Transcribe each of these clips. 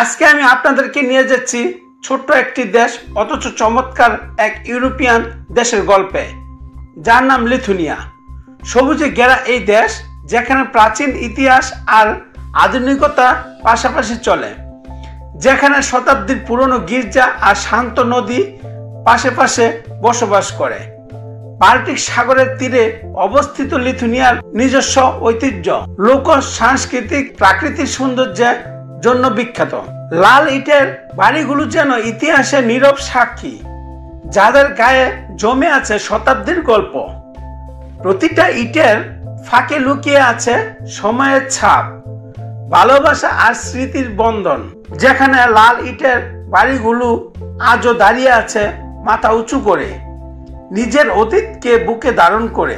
আজকে আমি আপনাদেরকে নিয়ে যাচ্ছি ছোট্ট একটি দেশ অথচ চমৎকার এক ইউরোপিয়ান দেশের গল্পে, যার নাম লিথুনিয়া। সবুজে ঘেরা এই দেশ, যেখানে প্রাচীন ইতিহাস আর আধুনিকতা পাশাপাশি চলে, যেখানে শতাব্দীর পুরনো গির্জা আর শান্ত নদী পাশে পাশে বসবাস করে। বাল্টিক সাগরের তীরে অবস্থিত লিথুনিয়ার নিজস্ব ঐতিহ্য, লোক সাংস্কৃতিক প্রাকৃতিক সৌন্দর্যের জন্য বিখ্যাত। লাল ইটের বাড়িগুলো যেন ইতিহাসের নীরব সাক্ষী, যাদের গায়ে জমে আছে শতাব্দীর গল্প। প্রতিটা ইটের ফাঁকে লুকিয়ে আছে সময়ের ছাপ, ভালোবাসা আর স্মৃতির বন্ধন। যেখানে লাল ইটের বাড়িগুলো আজও দাঁড়িয়ে আছে মাথা উঁচু করে, নিজের অতীতকে বুকে ধারণ করে।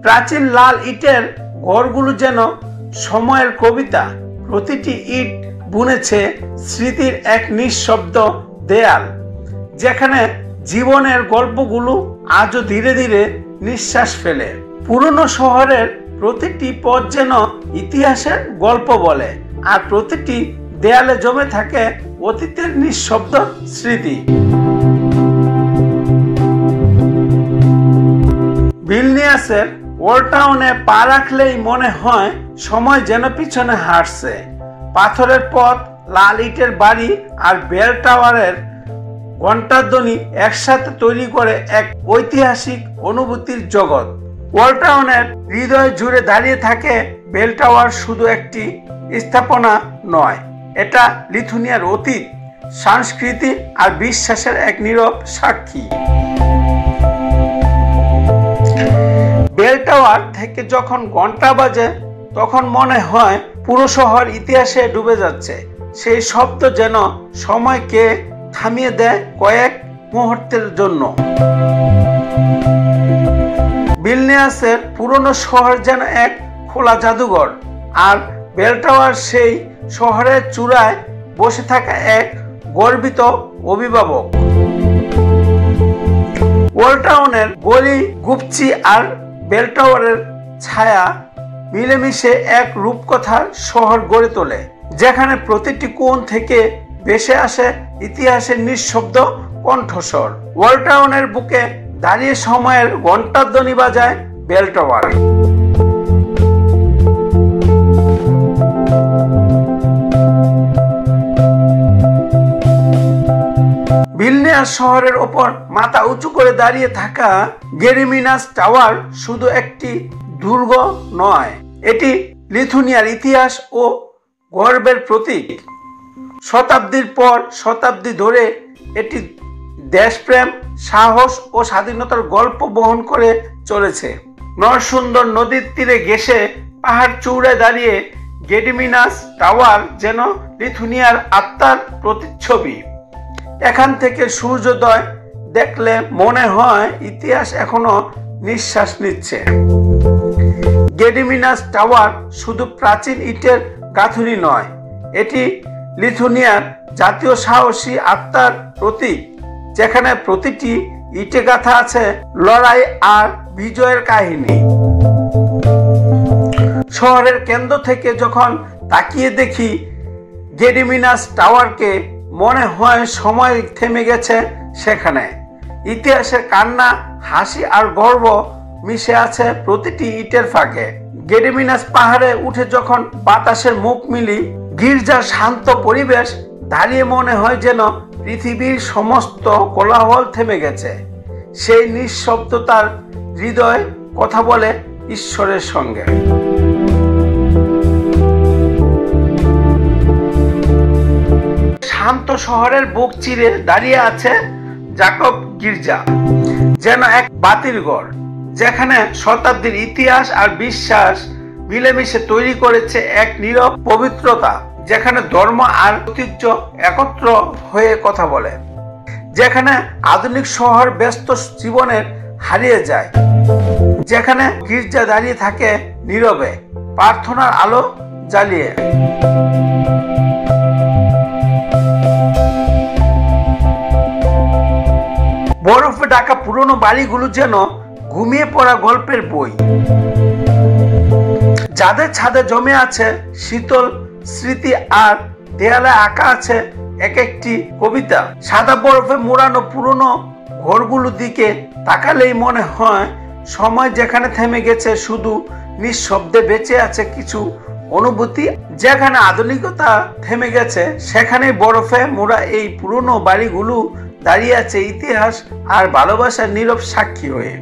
প্রাচীন লাল ইটের ঘরগুলো যেন সময়ের কবিতা, প্রতিটি ইট বুনেছে স্মৃতির এক নিঃশব্দ দেয়াল, যেখানে জীবনের গল্পগুলো আজও ধীরে ধীরে নিঃশ্বাস ফেলে। পুরনো শহরের প্রতিটি পথ যেন ইতিহাসের গল্প বলে, আর প্রতিটি দেয়ালে জমে থাকে অতীতের নিঃশব্দ স্মৃতি। ভিলনিয়াসের ওল্ড টাউনে পা রাখলেই মনে হয় সময় যেন পিছনে হাঁটছে। পাথরের পথ, লাল ইটের বাড়ি আর বেল টাওয়ারের ঘণ্টার ধ্বনি একসাথে তৈরি করে এক ঐতিহাসিক অনুভূতির জগৎ। ওল্ড টাউনের হৃদয় জুড়ে দাঁড়িয়ে থাকে বেল টাওয়ার শুধু একটি স্থাপনা নয়, এটা লিথুনিয়ার অতীত, সংস্কৃতি আর বিশ্বাসের এক নীরব সাক্ষী। বেল টাওয়ার থেকে যখন ঘন্টা বাজে, তখন মনে হয় পুরো শহর ইতিহাসে ডুবে যাচ্ছে। সেই শব্দ যেন সময়কে থামিয়ে দেয় কয়েক মুহূর্তের জন্য। ভিলনিয়াসের পুরনো শহর যেন এক খোলা জাদুঘর, আর বেল টাওয়ার সেই শহরের চূড়ায় বসে থাকা এক গর্বিত অভিভাবক। ওল্ড টাউনের গলি, গুপচি আর বেল টাওয়ারের ছায়া মিলেমিশে এক রূপকথার শহর গড়ে তোলে, যেখানে প্রতিটি কোণ থেকে ভেসে আসে ইতিহাসের নিঃশব্দ কণ্ঠস্বর। ওল্ড টাউনের বুকে দাঁড়িয়ে সময়ের ঘণ্টার ধ্বনি বাজায় বেল টাওয়ার। ভিলনিয়াস শহরের ওপর মাথা উঁচু করে দাঁড়িয়ে থাকা গেরিমিনাস টাওয়ার শুধু একটি দুর্গ নয়, এটি লিথুনিয়ার ইতিহাস ও গর্বের প্রতীক। শতাব্দীর পর শতাব্দী ধরে এটি দেশপ্রেম, সাহস ও স্বাধীনতার গল্প বহন করে চলেছে। নরসুন্দর নদীর তীরে ঘেঁষে পাহাড় চূড়ায় দাঁড়িয়ে গেরিমিনাস টাওয়ার যেন লিথুনিয়ার আত্মার প্রতিচ্ছবি। এখান থেকে সূর্যোদয় দেখলে মনে হয় ইতিহাস এখনো নিঃশ্বাস নিচ্ছে। গেরিমিনাস টাওয়ার শুধু প্রাচীন ইটের গাঁথুনি নয়, এটি লিথুনিয়ার জাতীয় সাহসী আত্মার প্রতীক, যেখানে প্রতিটি ইটে গাঁথা আছে লড়াই আর বিজয়ের কাহিনী। শহরের কেন্দ্র থেকে যখন তাকিয়ে দেখি গেরিমিনাস টাওয়ারকে, মনে হয় সময় থেমে গেছে সেখানে। ইতিহাসের কান্না, হাসি আর গর্ব মিশে আছে প্রতিটি ইটের ফাঁকে। গেরিমিনাস পাহাড়ে উঠে যখন বাতাসের মুখ মিলি, গির্জার শান্ত পরিবেশ দাঁড়িয়ে মনে হয় যেন পৃথিবীর সমস্ত কোলাহল থেমে গেছে। সেই নিঃশব্দতার হৃদয় কথা বলে ঈশ্বরের সঙ্গে। শান্ত শহরের বুক চিরে দাঁড়িয়ে আছে জাকব গির্জা, যেন এক বাতির ঘর, যেখানে শতাব্দীর ইতিহাস আর বিশ্বাস মিলেমিশে তৈরি করেছে এক নীরব পবিত্রতা, যেখানে ধর্ম আর ঐতিহ্য একত্র হয়ে কথা বলে, যেখানে আধুনিক শহর ব্যস্ত জীবনের হারিয়ে যায়, যেখানে গির্জা দাঁড়িয়ে থাকে নীরবে, প্রার্থনার আলো জ্বালিয়ে। বরফে ঢাকা পুরনো বাড়িগুলো যেন ঘুমিয়ে পড়া গল্পের বই, যাদের ছাদে জমে আছে শীতল স্মৃতি, আর দেয়ালে আঁকা আছে এক একটি কবিতা। সাদা বরফে মোড়ানো পুরনো ঘরগুলোর দিকে তাকালেই মনে হয় সময় যেখানে থেমে গেছে, শুধু নিঃশব্দে বেঁচে আছে কিছু অনুভূতি। যেখানে আধুনিকতা থেমে গেছে, সেখানে বরফে মোড়া এই পুরনো বাড়িগুলো দাঁড়িয়ে আছে ইতিহাস আর ভালোবাসার নীরব সাক্ষী হয়ে।